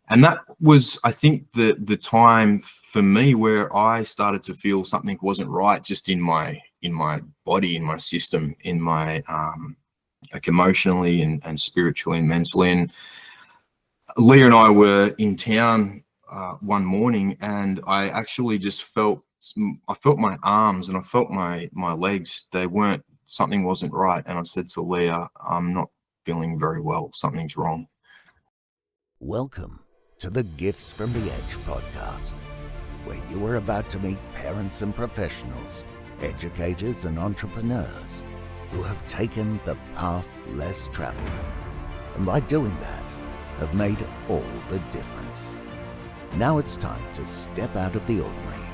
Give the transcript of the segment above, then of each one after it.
And that was, I think, the time for me where I started to feel something wasn't right, just in my body, in my system, in my like emotionally and spiritually and mentally. And Leah and I were in town one morning, and I actually just felt my arms and I felt my legs. Something wasn't right. And I said to Leah, I'm not feeling very well. Something's wrong. Welcome to the Gifts from the Edge podcast, where you are about to meet parents and professionals, educators and entrepreneurs who have taken the path less traveled, and by doing that, have made all the difference. Now it's time to step out of the ordinary.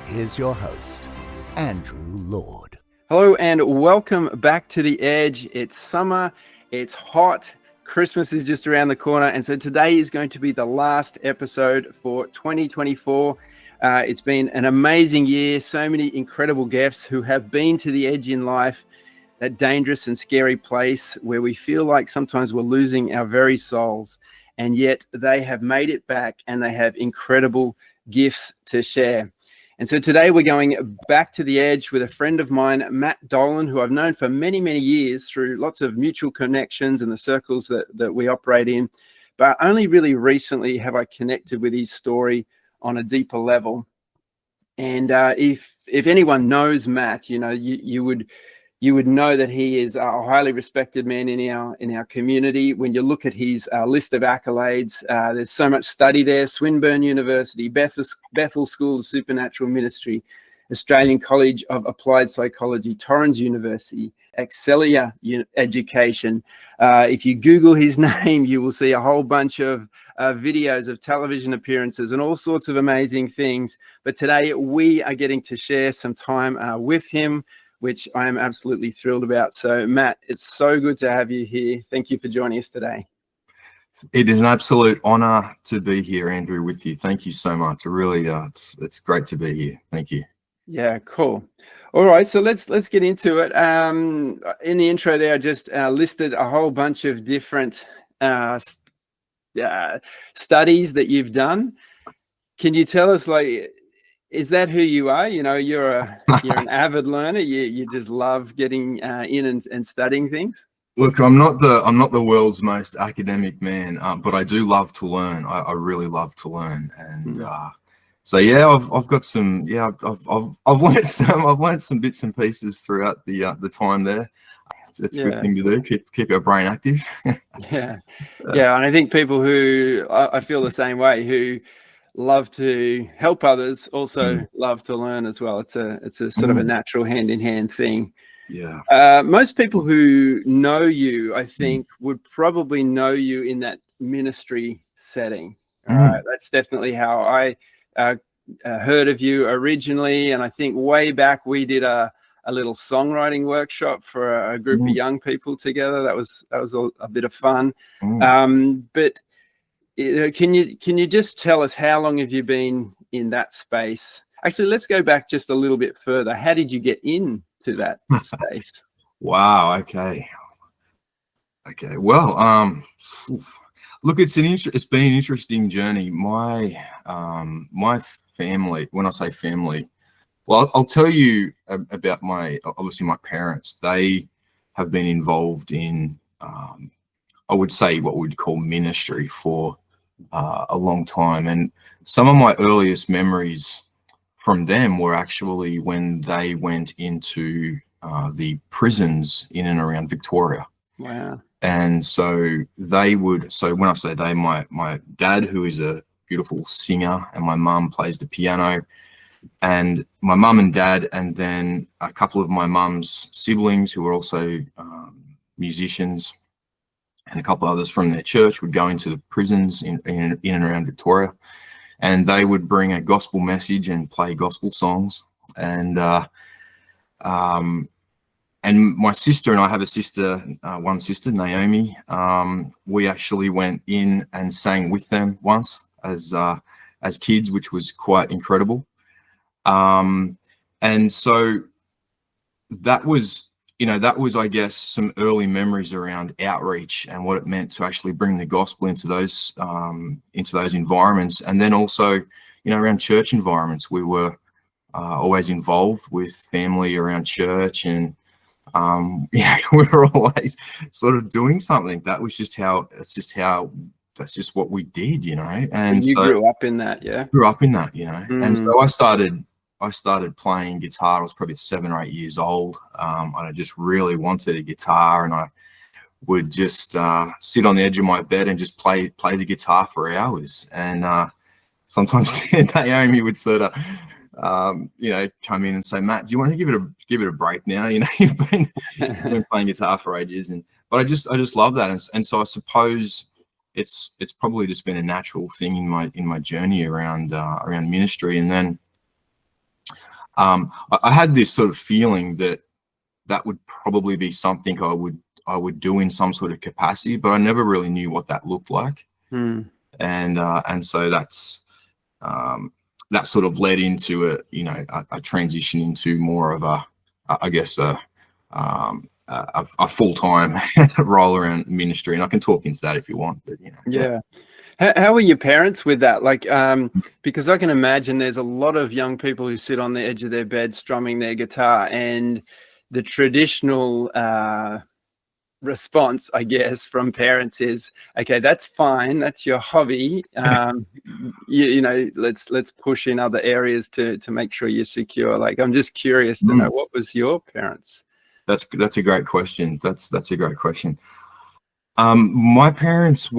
Here's your host, Andrew Lord. Hello and welcome back to The Edge. It's summer, it's hot, Christmas is just around the corner, and so today is going to be the last episode for 2024. It's been an amazing year, so many incredible guests who have been to the edge in life, that dangerous and scary place where we feel like sometimes we're losing our very souls, and yet they have made it back and they have incredible gifts to share. And so today we're going back to the edge with a friend of mine, Matt Doeland, who I've known for many, many years through lots of mutual connections and the circles that we operate in. But only really recently have I connected with his story on a deeper level. And if anyone knows Matt, you know, you would know that he is a highly respected man in our community. When you look at his list of accolades, there's so much study there: Swinburne University, Bethel School of Supernatural Ministry, Australian College of Applied Psychology, Torrens University, Excellia Education. If you Google his name, you will see a whole bunch of videos of television appearances and all sorts of amazing things. But today we are getting to share some time with him, which I am absolutely thrilled about. So, Matt, it's so good to have you here. Thank you for joining us today. It is an absolute honor to be here, Andrew, with you. Thank you so much. It really, it's great to be here. Thank you. Yeah, cool. All right, so let's get into it. In the intro there, I just listed a whole bunch of different studies that you've done. Can you tell us, like, is that who you are? You know, you're an avid learner. You just love getting in and studying things. Look, I'm not the world's most academic man, but I do love to learn. I really love to learn, and so yeah, I've got some. Yeah, I've learned some bits and pieces throughout the time there. It's a good thing to do. Keep our brain active. Yeah, and I think people who I feel the same way, who love to help others, also love to learn as well. It's a sort of a natural hand-in-hand thing. Yeah. Most people who know you, I think, would probably know you in that ministry setting. That's definitely how I heard of you originally, and I think way back we did a little songwriting workshop for a group of young people together. That was a bit of fun. But can you just tell us, how long have you been in that space? Actually, let's go back just a little bit further. How did you get into that space? Wow. Okay. Well, look, it's been an interesting journey. My family. When I say family, well, I'll tell you about my parents. They have been involved in, I would say, what we'd call ministry for a long time, and some of my earliest memories from them were actually when they went into the prisons in and around Victoria. Wow. And so when I say they, my dad, who is a beautiful singer, and my mum plays the piano, and my mum and dad, and then a couple of my mum's siblings who were also musicians, and a couple others from their church would go into the prisons in and around Victoria, and they would bring a gospel message and play gospel songs. And my sister and I have a sister, one sister, Naomi. We actually went in and sang with them once as kids, which was quite incredible. And so that was that was, I guess, some early memories around outreach and what it meant to actually bring the gospel into those environments. And then also, around church environments, we were always involved with family around church, and we were always sort of doing something. That's just what we did, And you so grew up in that, yeah? grew up in that, And so I started playing guitar. I was probably 7 or 8 years old. And I just really wanted a guitar, and I would just sit on the edge of my bed and just play the guitar for hours. And sometimes Naomi would sort of, come in and say, "Matt, do you want to give it a break now? You've been playing guitar for ages." But I just love that, and so I suppose it's probably just been a natural thing in my journey around ministry. And then I had this sort of feeling that would probably be something I would do in some sort of capacity, but I never really knew what that looked like. And so that sort of led into a transition into more of a full-time role around ministry. And I can talk into that if you want, but Yeah. How were your parents with that? Like, because I can imagine there's a lot of young people who sit on the edge of their bed strumming their guitar, and the traditional response, I guess, from parents is, okay, that's fine, that's your hobby. Let's push in other areas to make sure you're secure. Like, I'm just curious to know, what was your parents? That's a great question. That's a great question. My parents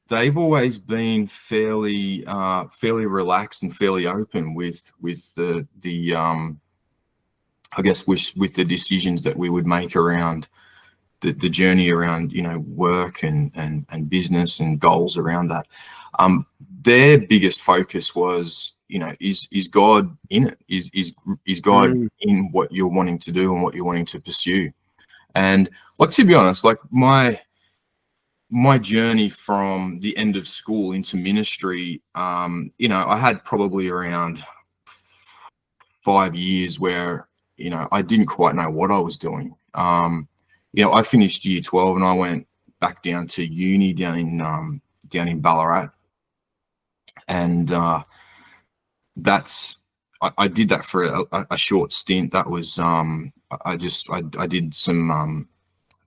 they've always been fairly relaxed and fairly open with the I guess with the decisions that we would make around the journey around work and business and goals around that. Their biggest focus was, is God in it? Is God in what you're wanting to do and what you're wanting to pursue? And like, to be honest, like my journey from the end of school into ministry, I had probably around 5 years where, I didn't quite know what I was doing. I finished year 12 and I went back down to uni down in Ballarat. And I did that for a short stint. That was, I did some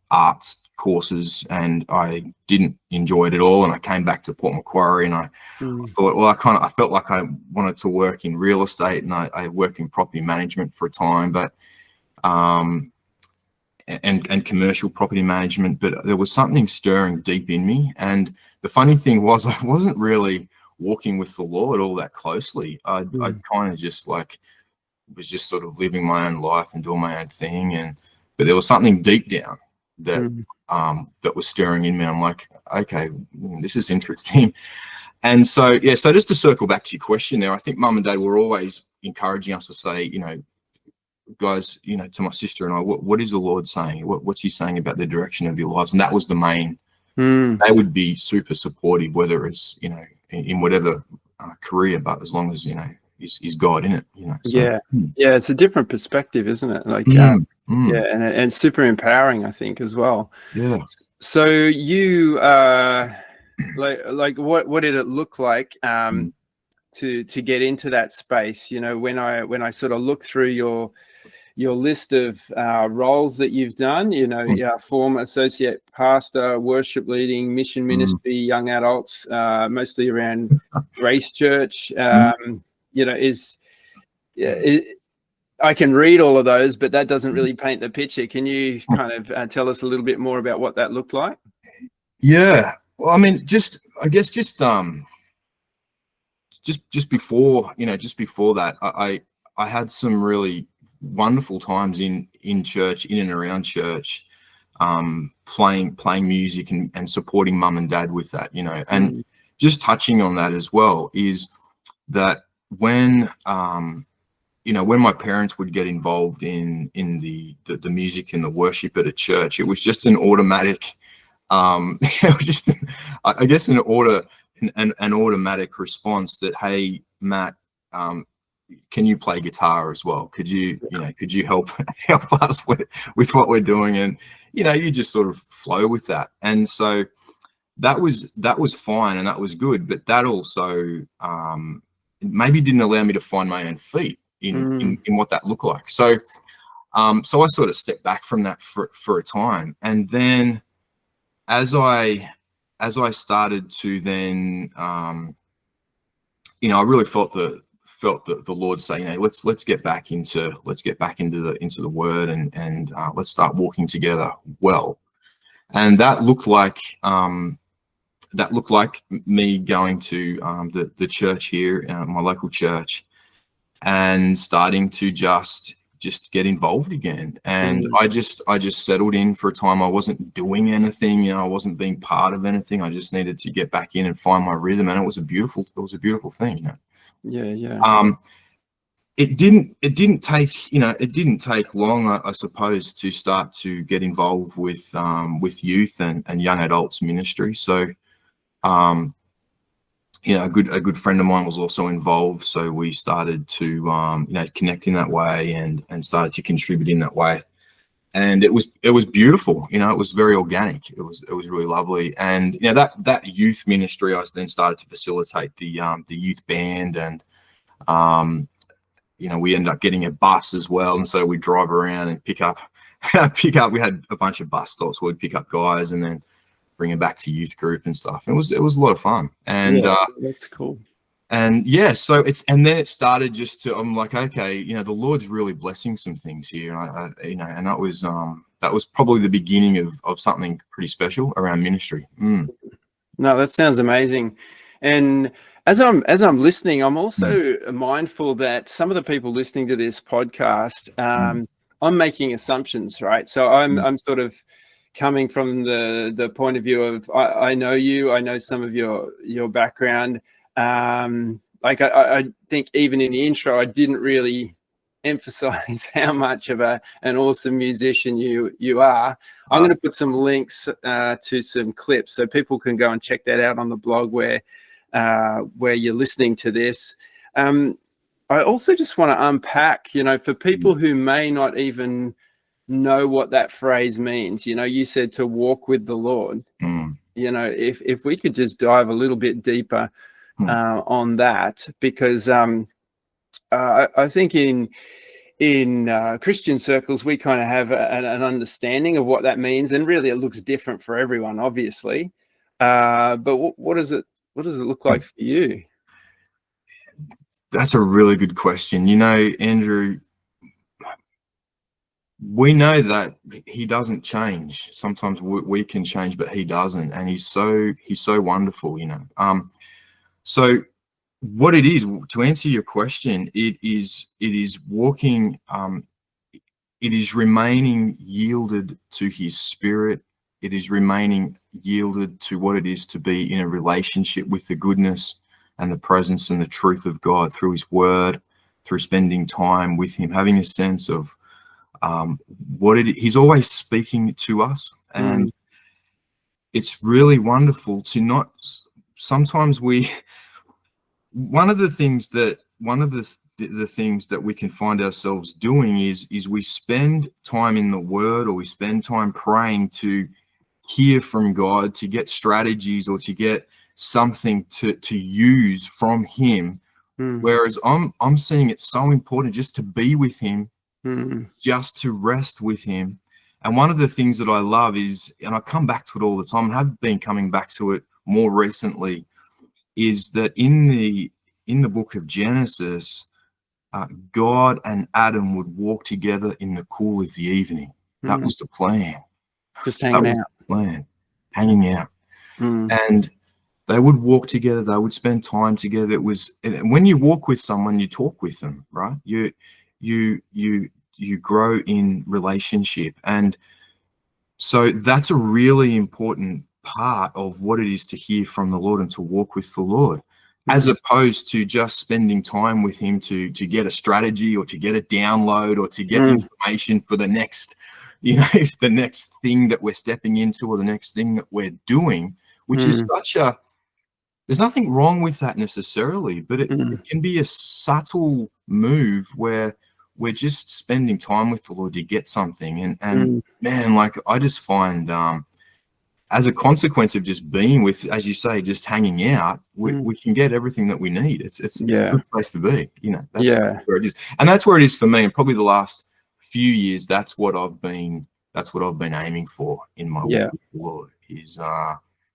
arts courses, and I didn't enjoy it at all. And I came back to Port Macquarie, and I thought, well, I felt like I wanted to work in real estate, and I worked in property management for a time, but and commercial property management. But there was something stirring deep in me. And the funny thing was, I wasn't really walking with the Lord all that closely. I kind of just was just sort of living my own life and doing my own thing. But there was something deep down that was stirring in me. I'm like, okay, this is interesting. And so, so just to circle back to your question there, I think Mum and Dad were always encouraging us to say, guys, to my sister and I, what is the Lord saying? What's he saying about the direction of your lives? And that was the main. They would be super supportive, whether it's, in whatever career, but as long as, is God in it, So, yeah, it's a different perspective, isn't it? Like, and super empowering, I think, as well. Yeah. So you, like, what did it look like to get into that space? When I sort of look through your list of roles that you've done, former associate pastor, worship leading, mission ministry, young adults, mostly around Grace Church. I can read all of those, but that doesn't really paint the picture. Can you kind of tell us a little bit more about what that looked like? Yeah. Well, I mean, just before that, I had some really wonderful times in church, in and around church, playing music and supporting Mum and Dad with that, and just touching on that as well is that when my parents would get involved in the music and the worship at a church, it was just an automatic, it was just, I guess, an automatic response that, hey, Matt, can you play guitar as well? Could you help us with what we're doing? And you just sort of flow with that. And so that was fine and that was good, but that also maybe didn't allow me to find my own feet in what that looked like. So so I sort of stepped back from that for a time, and then as I started to then I really felt the Lord say, let's get back into the Word and let's start walking together well. And that looked like me going to the church here, my local church, and starting to just get involved again. And I just settled in for a time. I wasn't doing anything, I wasn't being part of anything. I just needed to get back in and find my rhythm, and it was a beautiful thing. Yeah. It didn't take long, I suppose, to start to get involved with youth and young adults ministry. So a good friend of mine was also involved, so we started to connect in that way and started to contribute in that way, and it was beautiful. It was very organic. It was really lovely. And that youth ministry, I then started to facilitate the youth band, and we ended up getting a bus as well, and so we drive around and pick up. We had a bunch of bus stops where we'd pick up guys and then bring them back to youth group and stuff. It was a lot of fun. And that's cool. And so then it started just to, I'm like, okay, the Lord's really blessing some things here. And that was probably the beginning of something pretty special around ministry. No, that sounds amazing. And as I'm listening, I'm also mindful that some of the people listening to this podcast, I'm making assumptions, right? So I'm sort of coming from the point of view of I know you, I know some of your background. I think even in the intro, I didn't really emphasize how much of an awesome musician you are. I'm going to put some links to some clips so people can go and check that out on the blog where you're listening to this. I also just want to unpack, for people who may not even know what that phrase means. You said to walk with the Lord. If we could just dive a little bit deeper on that, because I think in Christian circles we kind of have an understanding of what that means, and really it looks different for everyone, obviously. But what does it look like for you? That's a really good question. Andrew, we know that he doesn't change. Sometimes we can change, but he doesn't, and he's so wonderful. So what it is, to answer your question, it is walking. It is remaining yielded to his Spirit. It is remaining yielded to what it is to be in a relationship with the goodness and the presence and the truth of God through his Word, through spending time with him, having a sense of he's always speaking to us. And it's really wonderful to not, sometimes one of the things that we can find ourselves doing is we spend time in the Word, or we spend time praying to hear from God, to get strategies or to get something to use from him. Whereas I'm seeing it so important just to be with him, just to rest with him. And one of the things that I love is, and I come back to it all the time, and have been coming back to it more recently, is that in the book of Genesis, God and Adam would walk together in the cool of the evening. That was the plan. Just hanging out. The plan, hanging out. And they would walk together. They would spend time together. And when you walk with someone, you talk with them, right? You grow in relationship. And so that's a really important part of what it is to hear from the Lord and to walk with the Lord, as opposed to just spending time with him to get a strategy or to get a download or to get information for the next, the next thing that we're stepping into or the next thing that we're doing, which is there's nothing wrong with that necessarily, but it can be a subtle move where we're just spending time with the Lord to get something. And man, like I just find as a consequence of just being with, as you say, just hanging out, we can get everything that we need. It's a good place to be, you know. That's where it is. And that's where it is for me. And probably the last few years, that's what I've been aiming for in my walk with the Lord, is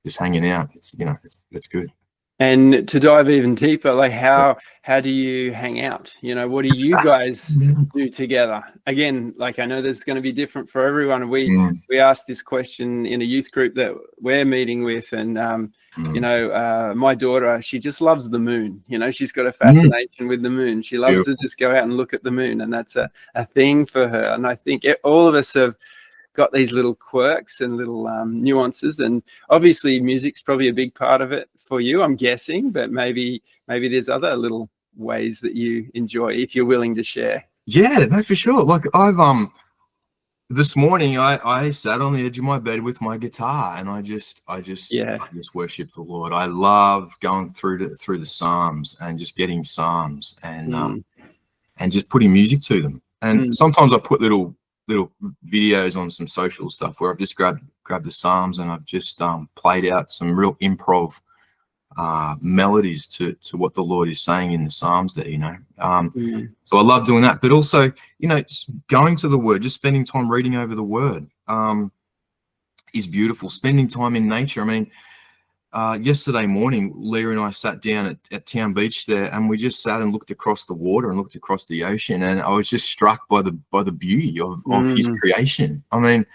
just hanging out. It's, you know, it's good. And to dive even deeper, like how do you hang out? You know, what do you guys do together? Again, like I know this is going to be different for everyone. We asked this question in a youth group that we're meeting with, and you know, my daughter, she just loves the moon. You know, she's got a fascination with the moon. She loves to just go out and look at the moon, and that's a thing for her. And I think all of us have got these little quirks and little nuances, and obviously music's probably a big part of it for you, I'm guessing, but maybe there's other little ways that you enjoy, if you're willing to share. Yeah, no, for sure. Like I've this morning I sat on the edge of my bed with my guitar, and I just worship the Lord. I love going through the Psalms and just getting Psalms and just putting music to them. And sometimes I put little videos on some social stuff where I've just grabbed the Psalms and I've just played out some real improv melodies to what the Lord is saying in the Psalms there, you know. So I love doing that, but also, you know, going to the Word, just spending time reading over the Word is beautiful. Spending time in nature. I mean, yesterday morning, Leah and I sat down at Town Beach there, and we just sat and looked across the water and looked across the ocean, and I was just struck by the beauty of His creation. I mean,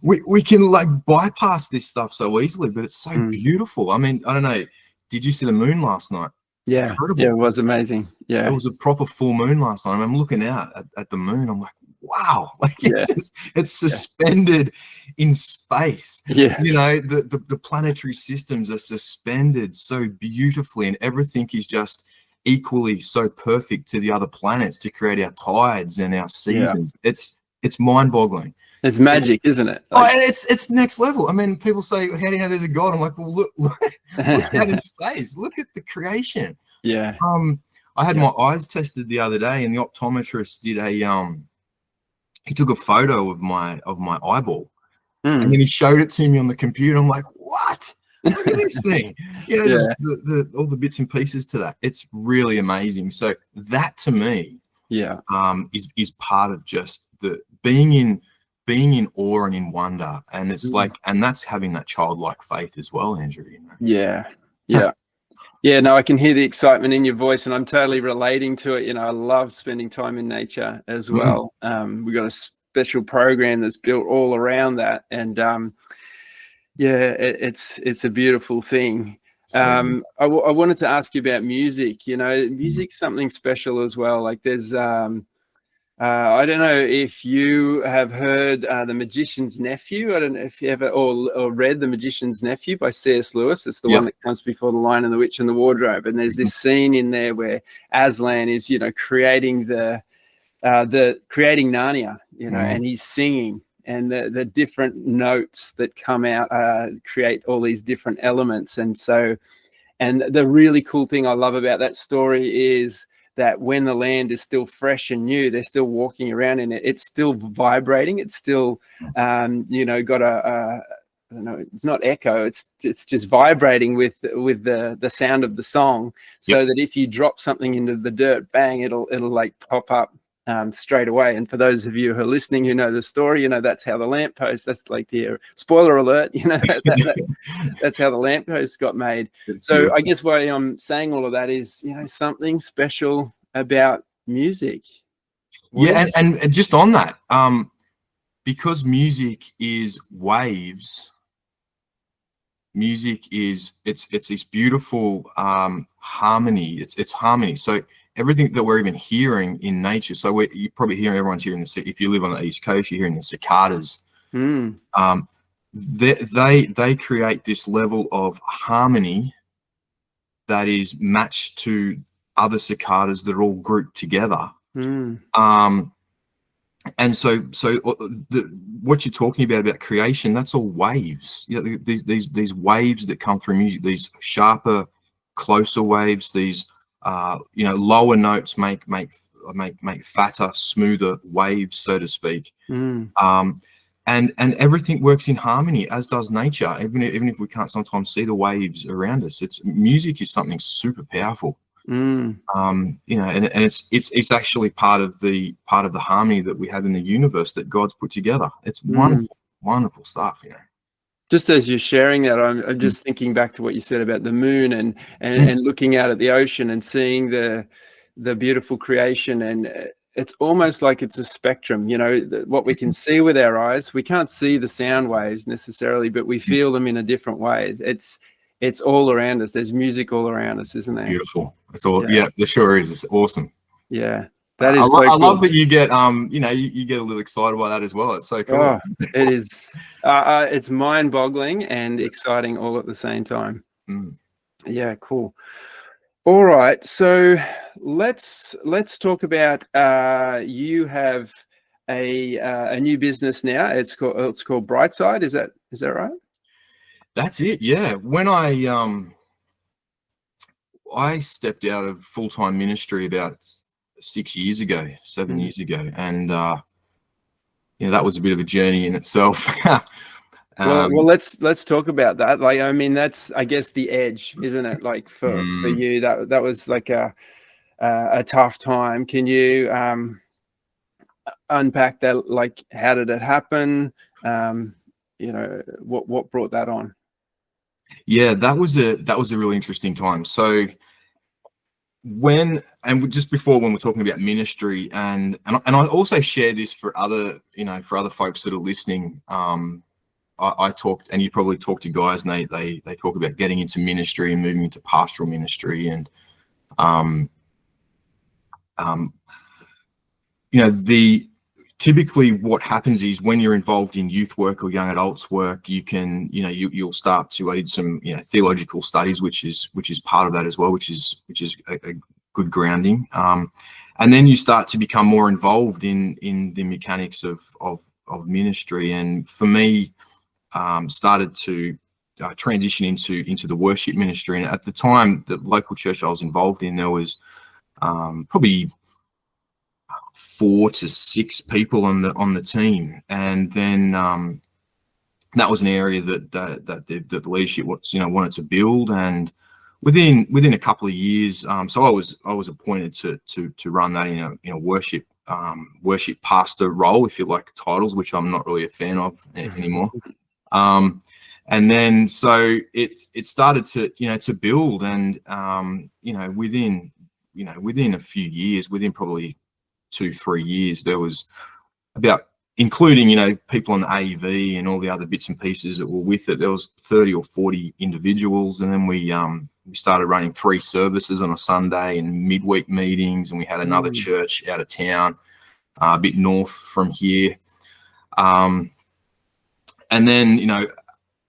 we can like bypass this stuff so easily, but it's so beautiful. I mean, I don't know. Did you see the moon last night? Yeah, incredible. Yeah, it was amazing. Yeah, it was a proper full moon last night. I'm looking out at the moon. I'm like, wow, like it's suspended in space. Yes. You know, the planetary systems are suspended so beautifully, and everything is just equally so perfect to the other planets to create our tides and our seasons. It's mind-boggling. It's magic, isn't it? Like, it's next level. I mean, people say, how do you know there's a God? I'm like, well, look out in space. Look at the creation. Yeah. I had my eyes tested the other day, and the optometrist did he took a photo of my eyeball, and then he showed it to me on the computer. I'm like, what? Look at this thing. You know, all the bits and pieces to that. It's really amazing. So that to me, is part of just the being in awe and in wonder, and it's like, and that's having that childlike faith as well, Andrew. You know? Yeah, no, I can hear the excitement in your voice, and I'm totally relating to it. You know, I loved spending time in nature as well. We got a special program that's built all around that, and it's a beautiful thing. I wanted to ask you about music. You know, music's something special as well. Like there's I don't know if you have heard The Magician's Nephew. I don't know if you ever or read The Magician's Nephew by C.S. Lewis. It's the one that comes before The Lion and the Witch and the Wardrobe. And there's this scene in there where Aslan is, you know, creating creating Narnia, you know, and he's singing, and the different notes that come out create all these different elements. And so, and the really cool thing I love about that story is that when the land is still fresh and new, they're still walking around in it. It's still vibrating. It's still, you know, got I don't know, it's not echo. It's just vibrating with the sound of the song, so that if you drop something into the dirt, bang, it'll like pop up straight away. And for those of you who are listening who know the story, you know, that's how the lamppost, that's like the spoiler alert, you know, that's how the lamppost got made. So I guess why I'm saying all of that is, you know, something special about music. And just on that, because music is waves, music is it's this beautiful harmony. It's harmony. So everything that we're even hearing in nature. So you're probably hearing, everyone's hearing if you live on the East Coast, you're hearing the cicadas. They create this level of harmony that is matched to other cicadas that are all grouped together. And so what you're talking about creation, that's all waves. You know, these waves that come through music, these sharper, closer waves, these lower notes make fatter, smoother waves, so to speak. And everything works in harmony, as does nature. Even if we can't sometimes see the waves around us, music is something super powerful. And it's actually part of the harmony that we have in the universe that God's put together. It's wonderful stuff. Just as you're sharing that, I'm just thinking back to what you said about the moon and looking out at the ocean and seeing the beautiful creation, and it's almost like it's a spectrum. What we can see with our eyes, we can't see the sound waves necessarily, but we feel them in a different way. It's all around us. There's music all around us, isn't there? Beautiful. It's all there sure is. It's awesome. Yeah. That is I love that you get you get a little excited by that as well. It's so cool. Oh, it is. It's mind-boggling and exciting all at the same time. Yeah, cool. All right, so let's talk about you have a new business now. It's called Brightside. Is that right? That's it. Yeah. When I stepped out of full-time ministry about 7 years ago, and that was a bit of a journey in itself. Well, let's talk about that. That's, I guess, the edge, isn't it? Like for you, that was like a tough time. Can you unpack that? Like, how did it happen? What brought that on? Yeah, that was a really interesting time. So just before, when we're talking about ministry, and I also share this for other folks that are listening. I talked, and you probably talk to guys, and they talk about getting into ministry and moving into pastoral ministry, and typically what happens is when you're involved in youth work or young adults work, you'll start to, I did some theological studies, which is part of that as well, which is a good grounding, and then you start to become more involved in the mechanics of ministry. And for me, started to transition into the worship ministry. And at the time, the local church I was involved in, there was probably 4 to 6 people on the team, and then that was an area that the leadership wanted to build. And within a couple of years, so I was appointed to run that in a worship pastor role, if you like titles, which I'm not really a fan of anymore. And then so it started to build, and within a few years, within probably 2-3 years, there was about, including people on the AEV and all the other bits and pieces that were with it, there was 30 or 40 individuals. And then we started running 3 services on a Sunday and midweek meetings, and we had another church out of town, a bit north from here. And then,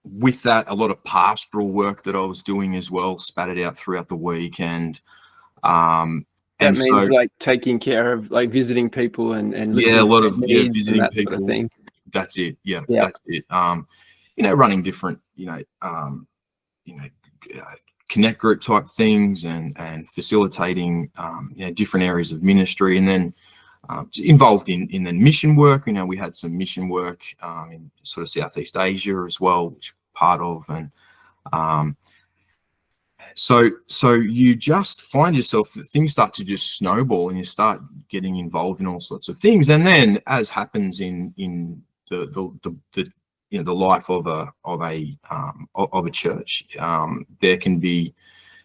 with that, a lot of pastoral work that I was doing as well, spattered out throughout the week. And that means like taking care of, like, visiting people and listening, a lot of visiting that people. Sort of thing. That's it. Yeah, that's it. Running different, connect group type things, and facilitating, different areas of ministry, and then involved in the mission work. We had some mission work in sort of Southeast Asia as well, which part of, and so you just find yourself that things start to just snowball, and you start getting involved in all sorts of things. And then, as happens in the life of a church, there can be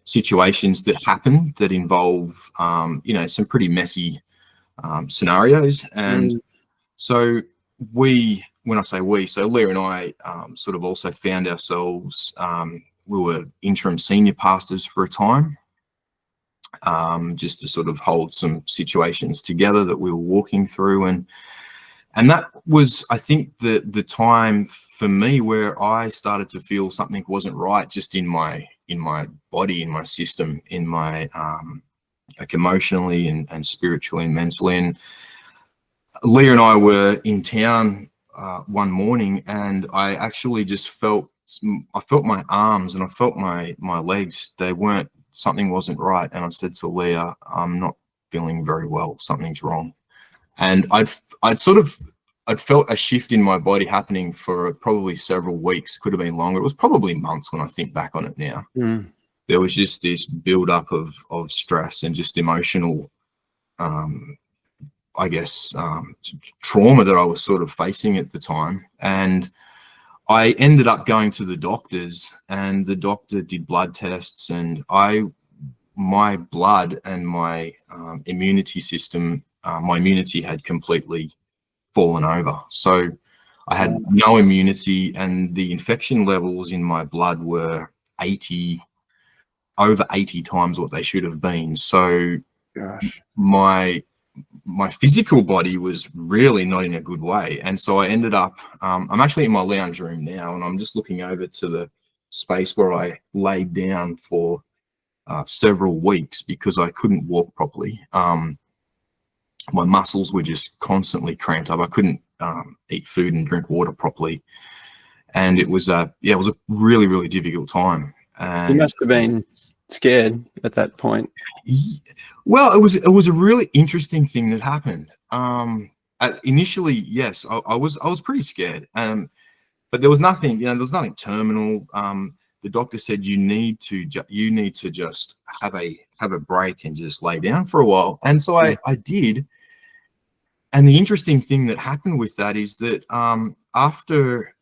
situations that happen that involve some pretty messy scenarios. And so when I say we, so Leah and I sort of also found ourselves, we were interim senior pastors for a time, just to sort of hold some situations together that we were walking through. And that was, I think, the time for me where I started to feel something wasn't right, just in my body, in my system, in my like emotionally and spiritually and mentally. And Leah and I were in town one morning, and I actually just felt my arms and I felt my legs. They weren't something wasn't right. And I said to Leah, I'm not feeling very well. Something's wrong. And I'd felt a shift in my body happening for probably several weeks. Could have been longer. It was probably months when I think back on it now. There was just this build-up of stress and just emotional, I guess, trauma that I was sort of facing at the time. And I ended up going to the doctors, and the doctor did blood tests, and my blood and my immunity system, my immunity had completely fallen over. So I had no immunity, and the infection levels in my blood were over 80 times what they should have been. So Gosh. My physical body was really not in a good way. And so I ended up, I'm actually in my lounge room now, and I'm just looking over to the space where I laid down for several weeks because I couldn't walk properly. My muscles were just constantly cramped up. I couldn't eat food and drink water properly. And it was it was a really, really difficult time. And You must have been scared at that point. Well, it was a really interesting thing that happened. Initially, yes, I was pretty scared. But there was nothing, there was nothing terminal. The doctor said you need to just have a break and just lay down for a while. And so I did. And the interesting thing that happened with that is that after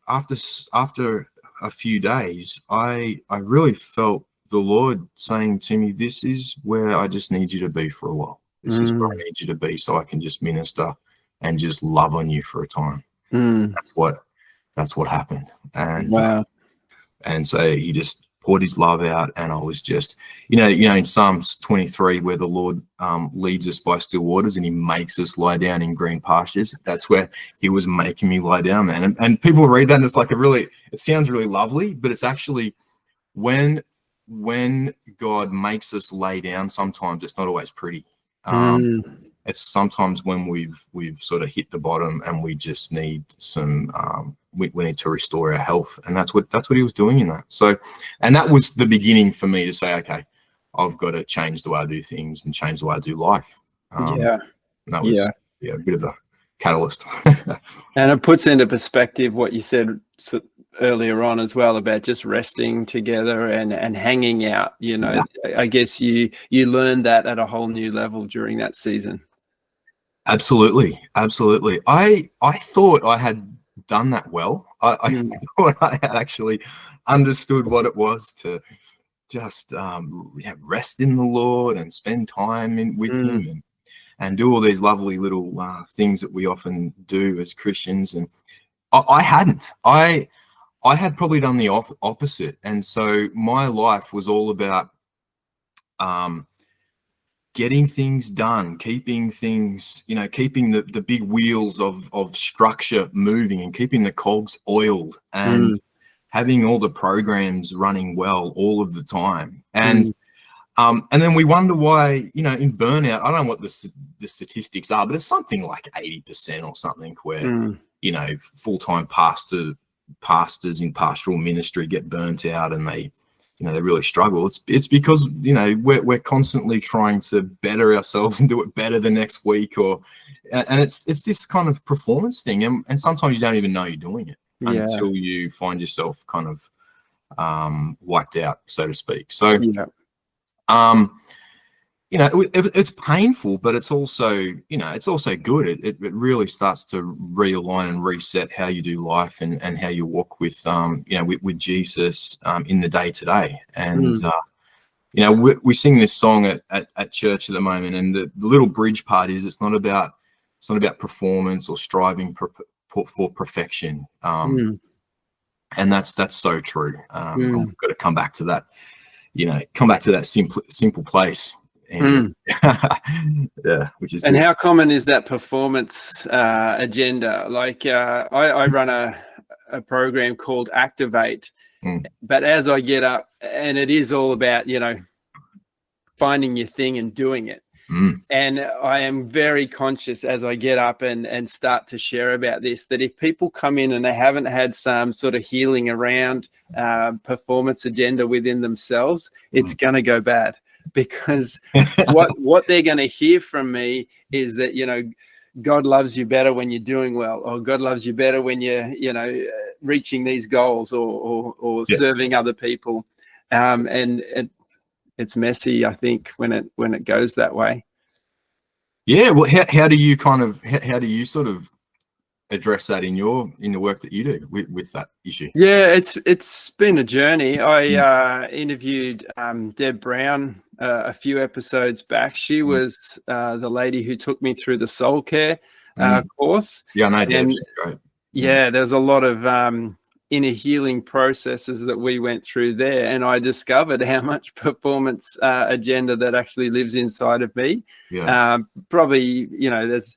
a few days, I really felt the Lord saying to me, this is where I just need you to be for a while. This is where I need you to be, so I can just minister and just love on you for a time. That's what happened. And wow. And so he just poured his love out, and I was just, in Psalms 23, where the Lord leads us by still waters and he makes us lie down in green pastures. That's where he was making me lie down, man. And people read that and it's like it sounds really lovely, but it's actually when God makes us lay down, sometimes it's not always pretty. It's sometimes when we've sort of hit the bottom and we just need some we need to restore our health, and that's what he was doing in that. So, and that was the beginning for me to say, okay, I've got to change the way I do things and change the way I do life. And that was a bit of a catalyst. And it puts into perspective what you said earlier on as well about just resting together and hanging out. I guess you learned that at a whole new level during that season. Absolutely. I thought I had done that well. I thought I had actually understood what it was to just rest in the Lord and spend time with him and do all these lovely little things that we often do as Christians. And I hadn't. I had probably done the opposite. And so my life was all about getting things done, keeping things, keeping the big wheels of structure moving and keeping the cogs oiled and having all the programs running well all of the time. And then we wonder why, in burnout, I don't know what the statistics are, but it's something like 80% or something where, full-time pastors in pastoral ministry get burnt out and they really struggle. It's because we're constantly trying to better ourselves and do it better the next week, and it's this kind of performance thing, and sometimes you don't even know you're doing it until you find yourself kind of wiped out, so to speak. So it's painful, but it's also good. It really starts to realign and reset how you do life and how you walk with with Jesus in the day to day. And we sing this song at church at the moment, and the little bridge part is it's not about performance or striving for perfection. And that's so true. We've got to come back to that. Come back to that simple place. Which is and good. How common is that performance agenda? Like I run a program called Activate, but as I get up, and it is all about finding your thing and doing it. And I am very conscious as I get up and start to share about this, that if people come in and they haven't had some sort of healing around performance agenda within themselves, it's going to go bad. because what they're going to hear from me is that, you know, God loves you better when you're doing well, or God loves you better when you're, you know, reaching these goals or serving other people. And it's messy, I think, when it goes that way. Yeah. Well, how do you sort of address that in the work that you do with that issue? Yeah, it's been a journey. I interviewed Deb Brown a few episodes back. She was the lady who took me through the soul care course. Yeah, I know Deb. She's great. Yeah, there's a lot of inner healing processes that we went through there, and I discovered how much performance agenda that actually lives inside of me. Yeah. Probably, you know, there's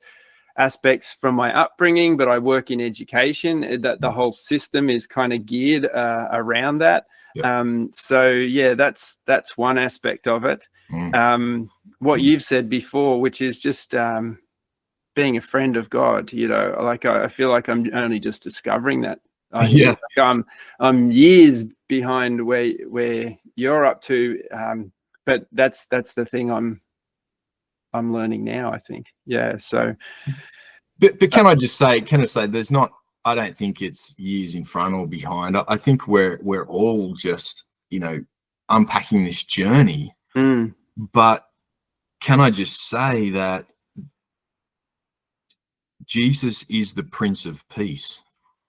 aspects from my upbringing, but I work in education, that the whole system is kind of geared around that. So yeah, that's one aspect of it. What you've said before, which is just being a friend of God, you know, like I feel like I'm only just discovering that. Like I'm years behind where you're up to, but that's the thing I'm learning now, I think. Yeah. So, but can I say there's not, I don't think it's years in front or behind. I think we're all just, you know, unpacking this journey. But can I just say that Jesus is the Prince of Peace,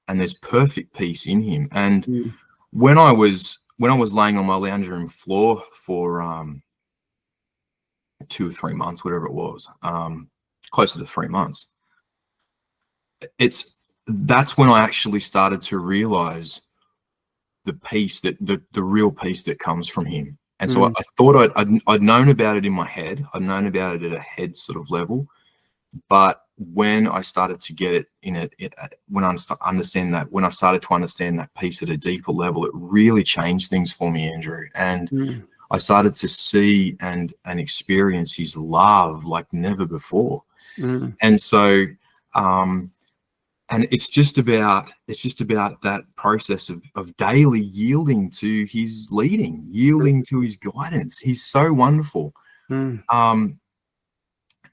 and there's perfect peace in him. And when I was laying on my lounge room floor for 2 or 3 months, whatever it was, closer to 3 months, that's when I actually started to realize the peace, that the real peace that comes from him. And so I thought I'd known about it in my head. I'd known about it at a head sort of level, but when I started to get it when I started to understand that peace at a deeper level, it really changed things for me, Andrew. And I started to see and experience his love like never before. And so, and it's just about that process of daily yielding to his leading, yielding to his guidance. He's so wonderful.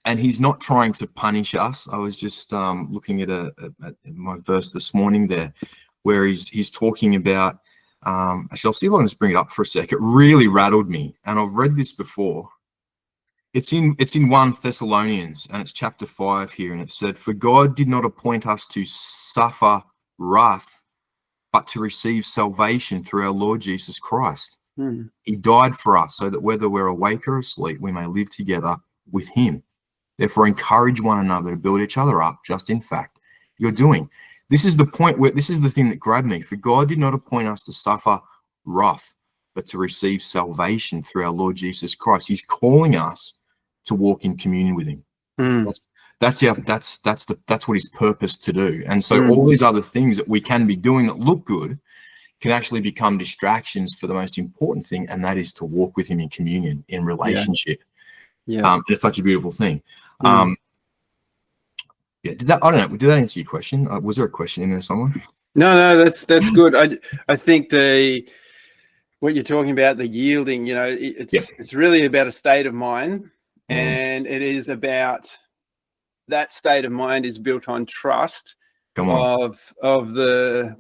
And he's not trying to punish us. I was just looking at my verse this morning there, where he's talking about. Actually, I'll see if I can just bring it up for a sec. It really rattled me, and I've read this before. It's in 1 Thessalonians, and it's chapter 5 here, and it said, "For God did not appoint us to suffer wrath, but to receive salvation through our Lord Jesus Christ. He died for us, so that whether we're awake or asleep, we may live together with him. Therefore, encourage one another to build each other up, just in fact you're doing." This is the point where this is the thing that grabbed me. For God did not appoint us to suffer wrath, but to receive salvation through our Lord Jesus Christ. He's calling us to walk in communion with him. That's what he's purposed to do. And so all these other things that we can be doing that look good can actually become distractions for the most important thing, and that is to walk with him in communion, in relationship. It's such a beautiful thing. I don't know. Did that answer your question? Was there a question in there somewhere? No, that's good. I think what you're talking about, the yielding, you know, it's really about a state of mind, and it is about that state of mind is built on trust of the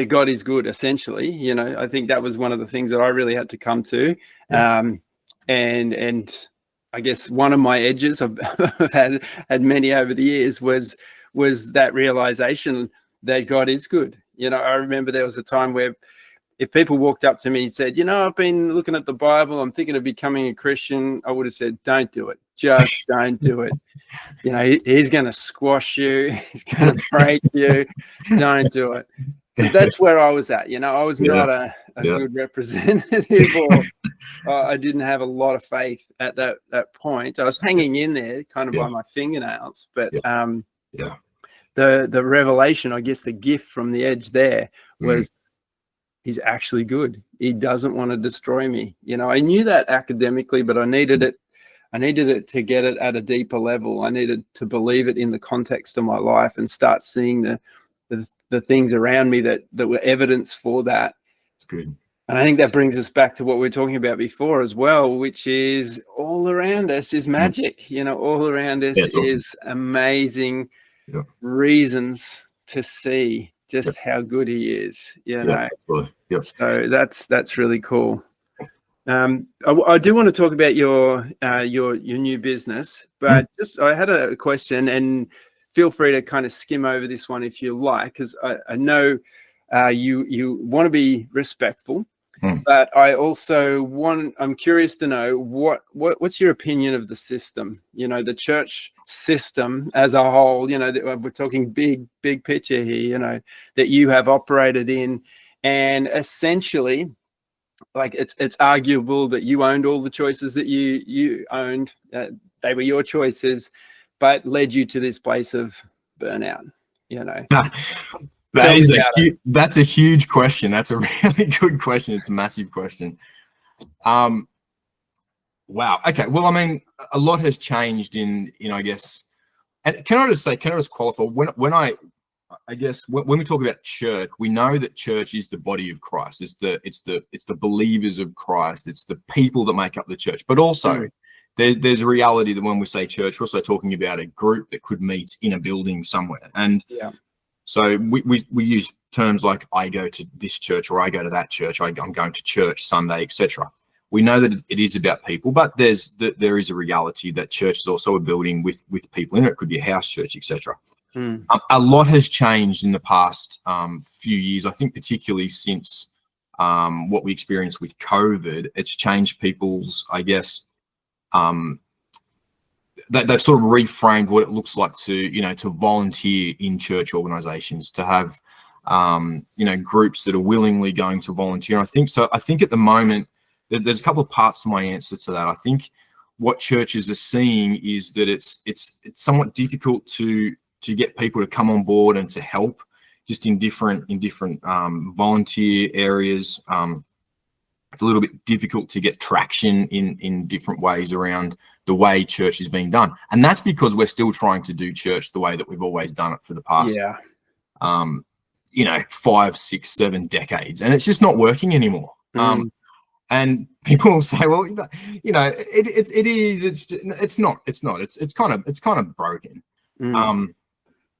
God is good, essentially. You know, I think that was one of the things that I really had to come to, and I guess one of my edges I've had many over the years was that realization that God is good. You know, I remember there was a time where if people walked up to me and said, you know, I've been looking at the Bible, I'm thinking of becoming a Christian, I would have said, don't do it. Just don't do it. You know, he's going to squash you. He's going to break you. Don't do it. So that's where I was at. You know, I was not a good representative, or I didn't have a lot of faith at that point. I was hanging in there kind of by my fingernails, but the revelation, I guess the gift from the edge there was he's actually good. He doesn't want to destroy me. You know, I knew that academically, but I needed it to get it at a deeper level. I needed to believe it in the context of my life and start seeing the things around me that were evidence for that. It's good. And I think that brings us back to what we were talking about before as well, which is all around us is magic. You know, all around us is amazing reasons to see just how good he is, you know. Absolutely. So that's really cool. I do want to talk about your new business, but just I had a question, and feel free to kind of skim over this one if you like, because I know you want to be respectful, but I also I'm curious to know what's your opinion of the system, you know, the church system as a whole, you know, we're talking big picture here, you know, that you have operated in, and essentially, like it's arguable that you owned all the choices that you owned, they were your choices, but led you to this place of burnout, you know. That's a huge question. That's a really good question. It's a massive question. Wow. Okay. Well, I mean, a lot has changed in, I guess, and can I just qualify when we talk about church, we know that church is the body of Christ. It's the believers of Christ. It's the people that make up the church. But also, there's a reality that when we say church, we're also talking about a group that could meet in a building somewhere. And so we use terms like I go to this church or I go to that church. I'm going to church Sunday, etc. We know that it is about people, but there is a reality that church is also a building with people in it. It could be a house church, etc. A lot has changed in the past few years. I think particularly since what we experienced with COVID, it's changed people's, I guess, they've sort of reframed what it looks like to volunteer in church organizations, to have, groups that are willingly going to volunteer. I think at the moment, there's a couple of parts to my answer to that. I think what churches are seeing is that it's somewhat difficult to get people to come on board and to help just in different volunteer areas. It's a little bit difficult to get traction in different ways around the way church is being done. And that's because we're still trying to do church the way that we've always done it for the past, 5, 6, 7 decades. And it's just not working anymore. And people will say, well, it is, it's not, it's kind of broken.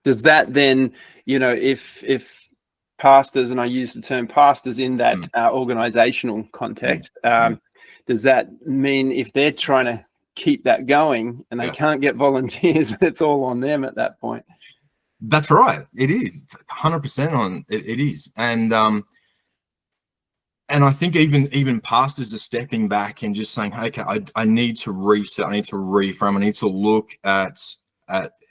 Does that then, if pastors, and I use the term pastors in that organizational context, does that mean if they're trying to keep that going and they can't get volunteers, it's all on them at that point? That's right. It is 100% on it is. And I think even pastors are stepping back and just saying, okay, I need to reset, I need to reframe, I need to look at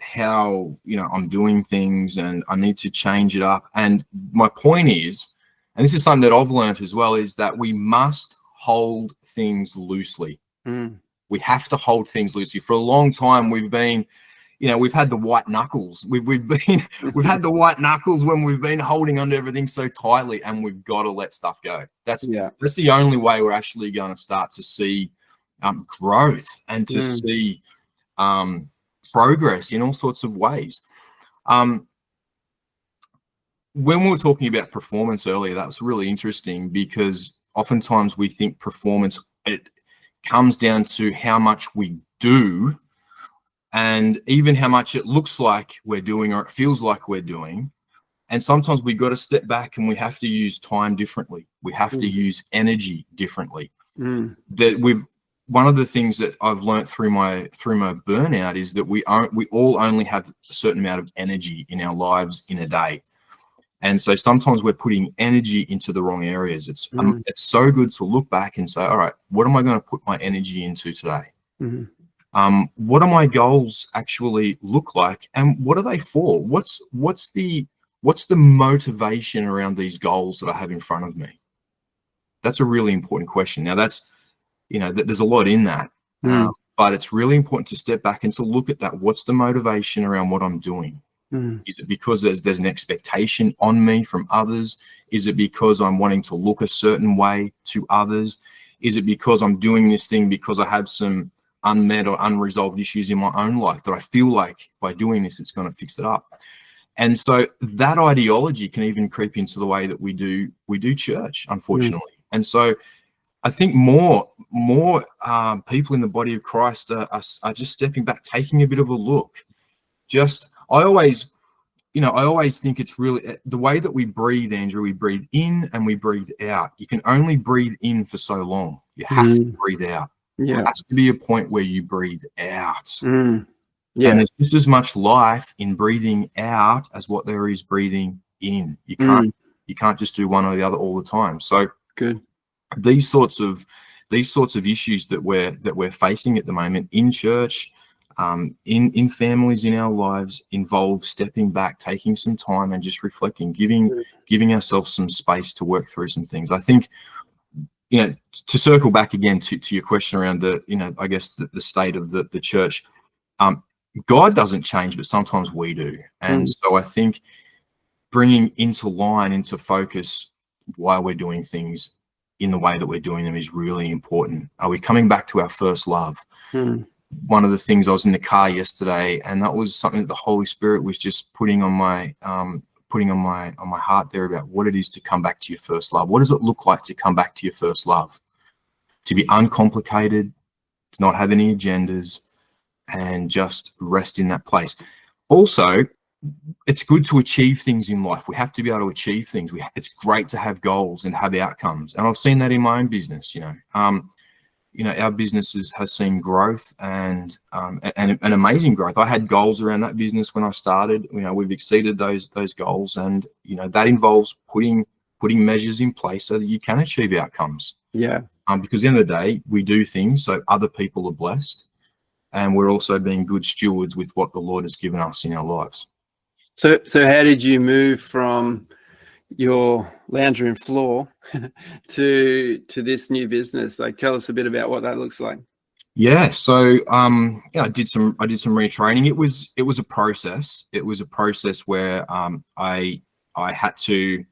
how I'm doing things, and I need to change it up. And my point is, and this is something that I've learned as well, is that we must hold things loosely. We have to hold things loosely. For a long time, we've been, we've had the white knuckles. We've had the white knuckles when we've been holding onto everything so tightly, and we've got to let stuff go. That's the only way we're actually going to start to see growth and to see progress in all sorts of ways. When we were talking about performance earlier, that was really interesting, because oftentimes we think performance, it comes down to how much we do, and even how much it looks like we're doing or it feels like we're doing. And sometimes we've got to step back and we have to use time differently. We have to use energy differently. One of the things that I've learned through my burnout is that we all only have a certain amount of energy in our lives in a day. And so sometimes we're putting energy into the wrong areas. It's so good to look back and say, all right, what am I going to put my energy into today? What do my goals actually look like, and what are they for? What's the motivation around these goals that I have in front of me? That's a really important question. Now that's, there's a lot in that, but it's really important to step back and to look at that. What's the motivation around what I'm doing? Is it because there's an expectation on me from others? Is it because I'm wanting to look a certain way to others? Is it because I'm doing this thing because I have some unmet or unresolved issues in my own life that I feel like by doing this, it's going to fix it up? And so that ideology can even creep into the way that we do church, unfortunately. And so I think more people in the body of Christ are just stepping back, taking a bit of a look. I always think it's really the way that we breathe, Andrew. We breathe in and we breathe out. You can only breathe in for so long. You have to breathe out. Yeah. There has to be a point where you breathe out. Yeah. And there's just as much life in breathing out as what there is breathing in. You can't just do one or the other all the time. So good. These sorts of issues that we're facing at the moment in church, in families, in our lives, involve stepping back, taking some time, and just reflecting, giving ourselves some space to work through some things. I think, to circle back again to your question around the state of the church. God doesn't change, but sometimes we do. And so I think bringing into focus why we're doing things in the way that we're doing them is really important. Are we coming back to our first love? One of the things, I was in the car yesterday, and that was something that the Holy Spirit was just putting on my heart there about what it is to come back to your first love. What does it look like to come back to your first love? To be uncomplicated, to not have any agendas, and just rest in that place. Also, it's good to achieve things in life. We have to be able to achieve things. It's great to have goals and have outcomes. And I've seen that in my own business. Our business has seen growth and amazing growth. I had goals around that business when I started. We've exceeded those goals, and that involves putting measures in place so that you can achieve outcomes. Yeah. Because at the end of the day, we do things so other people are blessed, and we're also being good stewards with what the Lord has given us in our lives. So how did you move from your lounge room floor to this new business? Like, tell us a bit about what that looks like. Yeah. So I did some retraining. It was a process. It was a process where I had to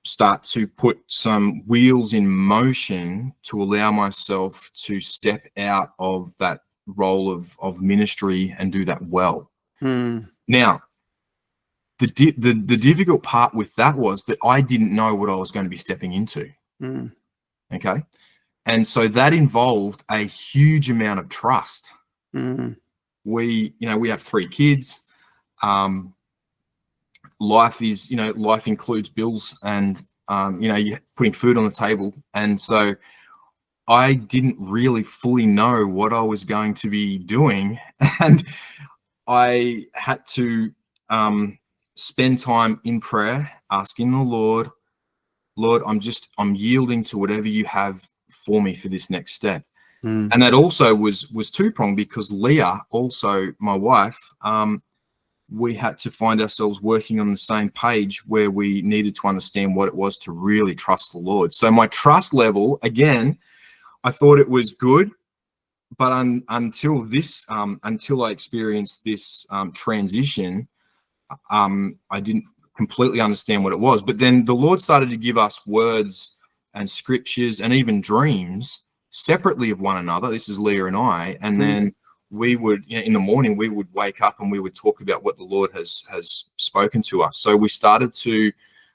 start to put some wheels in motion to allow myself to step out of that role of ministry and do that well. Now, the difficult part with that was that I didn't know what I was going to be stepping into. Okay. And so that involved a huge amount of trust. We have 3 kids. Life includes bills and, you're putting food on the table. And so I didn't really fully know what I was going to be doing. And I had to spend time in prayer, asking the Lord, I'm yielding to whatever you have for me for this next step. And that also was 2-pronged, because Leah, also my wife, we had to find ourselves working on the same page where we needed to understand what it was to really trust the Lord. So my trust level, again, I thought it was good, but until I experienced this transition, I didn't completely understand what it was. But then the Lord started to give us words and scriptures and even dreams separately of one another. This is Leah and I. And then we would, in the morning, we would wake up and we would talk about what the Lord has spoken to us. So we started to,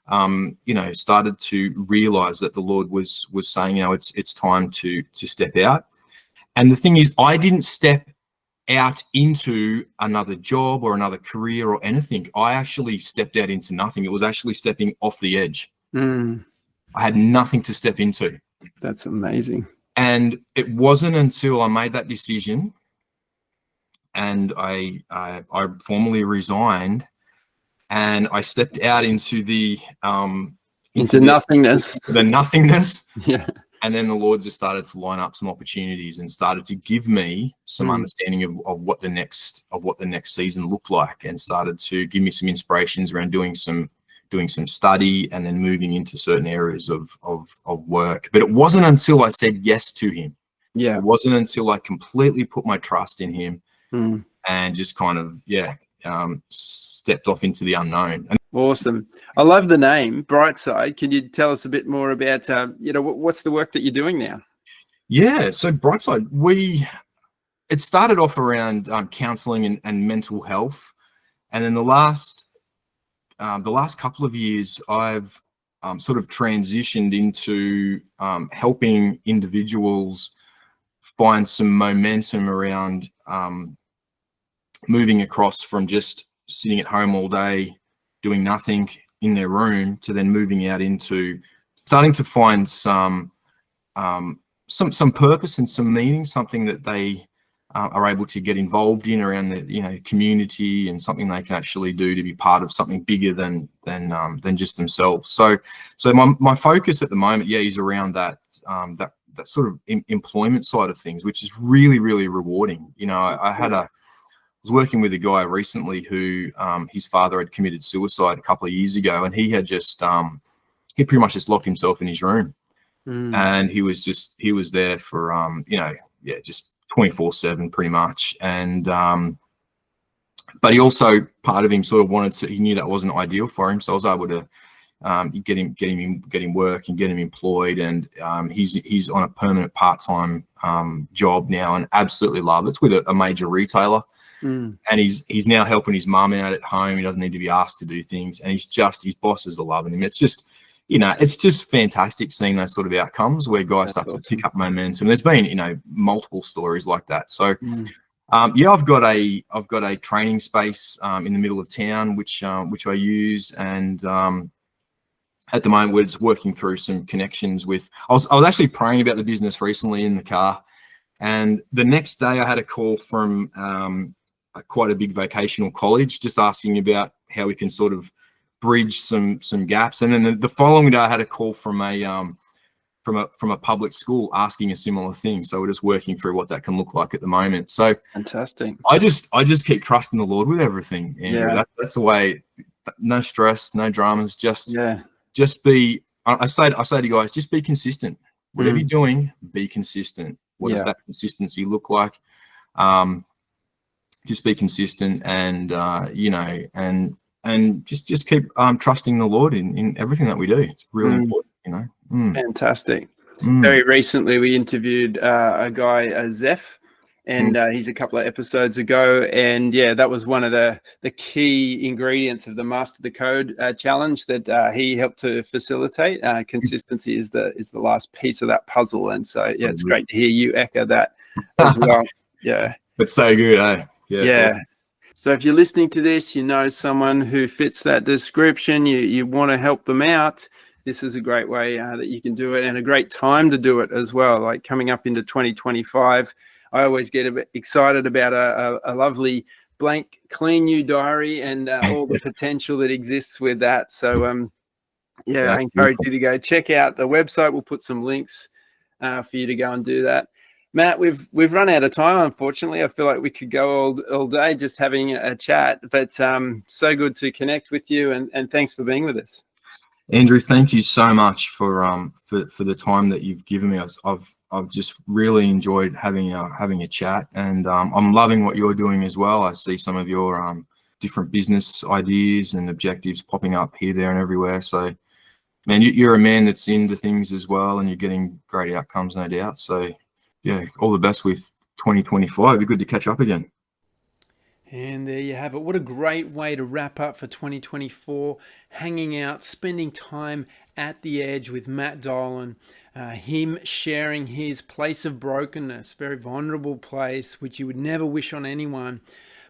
realize that the Lord was saying, it's time to step out. And the thing is, I didn't step out into another job or another career or anything. I actually stepped out into nothing. It was actually stepping off the edge. I had nothing to step into. That's amazing. And it wasn't until I made that decision and I formally resigned and I stepped out into the nothingness. The nothingness. Yeah. And then the Lord just started to line up some opportunities and started to give me some understanding of what the next season looked like, and started to give me some inspirations around doing some study and then moving into certain areas of work. But it wasn't until I said yes to him. Yeah. It wasn't until I completely put my trust in him and just kind of, stepped off into the unknown. Awesome. I love the name, Brightside. Can you tell us a bit more about, what's the work that you're doing now? Yeah. So Brightside, it started off around counseling and mental health. And then the last couple of years, I've sort of transitioned into helping individuals find some momentum around moving across from just sitting at home all day doing nothing in their room to then moving out into starting to find some purpose and some meaning, something that they are able to get involved in around the community, and something they can actually do to be part of something bigger than just themselves. So my focus at the moment, is around that sort of employment side of things, which is really, really rewarding. I was working with a guy recently who his father had committed suicide a couple of years ago, and he had just he pretty much just locked himself in his room, and he was there for just 24/7 pretty much. And but he also, part of him sort of he knew that wasn't ideal for him, so I was able to get him work and get him employed, and he's on a permanent part-time job now and absolutely love it. It's with a major retailer. And he's now helping his mum out at home. He doesn't need to be asked to do things, and his bosses are loving him. It's just, it's just fantastic seeing those sort of outcomes where guys start to pick up momentum. There's been, multiple stories like that. So, I've got a training space in the middle of town, which I use, and at the moment we're just working through some connections with. I was actually praying about the business recently in the car, and the next day I had a call from quite a big vocational college, just asking about how we can sort of bridge some gaps. And then the following day I had a call from a public school asking a similar thing. So we're just working through what that can look like at the moment. So fantastic. I just keep trusting the Lord with everything, Andrew. Yeah. That's the way. No stress, no dramas. Just be. I say to you guys, just be consistent. Whatever you're doing, be consistent. What does that consistency look like? Just be consistent, and and just keep trusting the Lord in everything that we do. It's really important, Fantastic. Very recently we interviewed a guy, Zeph, and he's a couple of episodes ago, and that was one of the key ingredients of the Master the Code challenge that he helped to facilitate. Consistency is the last piece of that puzzle, and so it's great to hear you echo that as well. It's so good, eh? Awesome. So if you're listening to this, someone who fits that description, you want to help them out, this is a great way that you can do it, and a great time to do it as well. Like coming up into 2025, I always get a bit excited about a lovely blank, clean new diary and all the potential that exists with that. So I encourage you to go check out the website. We'll put some links for you to go and do that. Matt, we've run out of time, unfortunately. I feel like we could go all day just having a chat, but so good to connect with you, and thanks for being with us. Andrew, thank you so much for the time that you've given me. I've just really enjoyed having a chat, and I'm loving what you're doing as well. I see some of your different business ideas and objectives popping up here, there, and everywhere. So, man, you're a man that's into things as well, and you're getting great outcomes, no doubt. So, all the best with 2025. It'd be good to catch up again. And there you have it. What a great way to wrap up for 2024, hanging out, spending time at the edge with Matt Doeland, him sharing his place of brokenness, very vulnerable place, which you would never wish on anyone.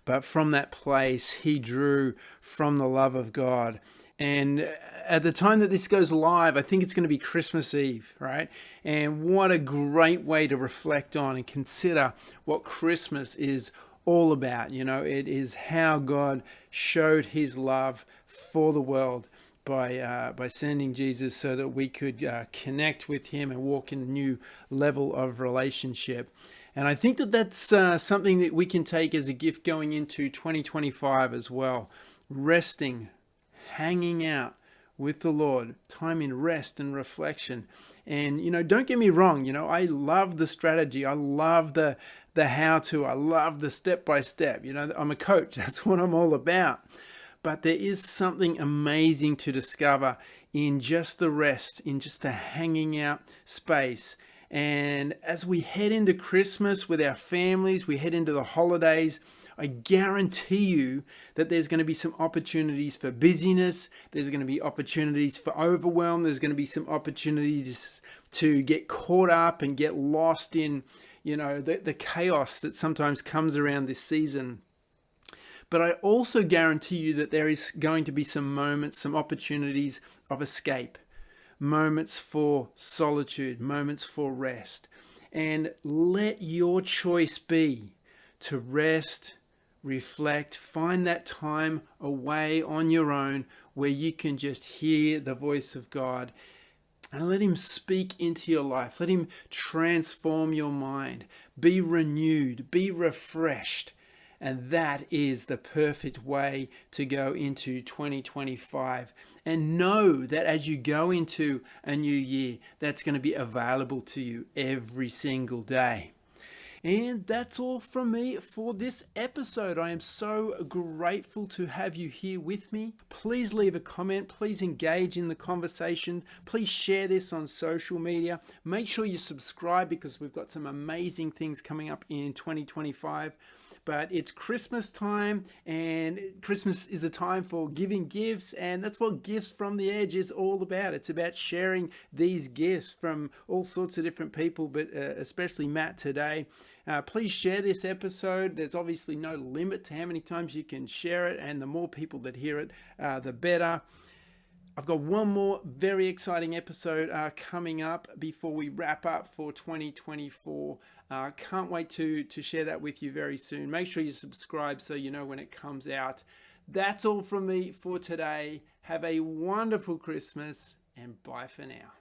But from that place, he drew from the love of God. And at the time that this goes live, I think it's going to be Christmas Eve, right? And what a great way to reflect on and consider what Christmas is all about. It is how God showed his love for the world by sending Jesus so that we could connect with him and walk in a new level of relationship. And I think that that's something that we can take as a gift going into 2025 as well. Resting, hanging out with the Lord, time in rest and reflection. And, don't get me wrong, I love the strategy. I love the how-to. I love the step-by-step. I'm a coach. That's what I'm all about. But there is something amazing to discover in just the rest, in just the hanging out space. And as we head into Christmas with our families, we head into the holidays, I guarantee you that there's going to be some opportunities for busyness. There's going to be opportunities for overwhelm. There's going to be some opportunities to get caught up and get lost in, the chaos that sometimes comes around this season. But I also guarantee you that there is going to be some moments, some opportunities of escape, moments for solitude, moments for rest. And let your choice be to rest, reflect, find that time away on your own where you can just hear the voice of God and let him speak into your life. Let him transform your mind. Be renewed, be refreshed. And that is the perfect way to go into 2025. And know that as you go into a new year, that's going to be available to you every single day. And that's all from me for this episode. I am so grateful to have you here with me. Please leave a comment. Please engage in the conversation. Please share this on social media. Make sure you subscribe because we've got some amazing things coming up in 2025. But it's Christmas time, and Christmas is a time for giving gifts, and that's what Gifts from the Edge is all about. It's about sharing these gifts from all sorts of different people, but especially Matt today. Please share this episode. There's obviously no limit to how many times you can share it, and the more people that hear it, the better. I've got one more very exciting episode coming up before we wrap up for 2024. Can't wait to share that with you very soon. Make sure you subscribe so you know when it comes out. That's all from me for today. Have a wonderful Christmas and bye for now.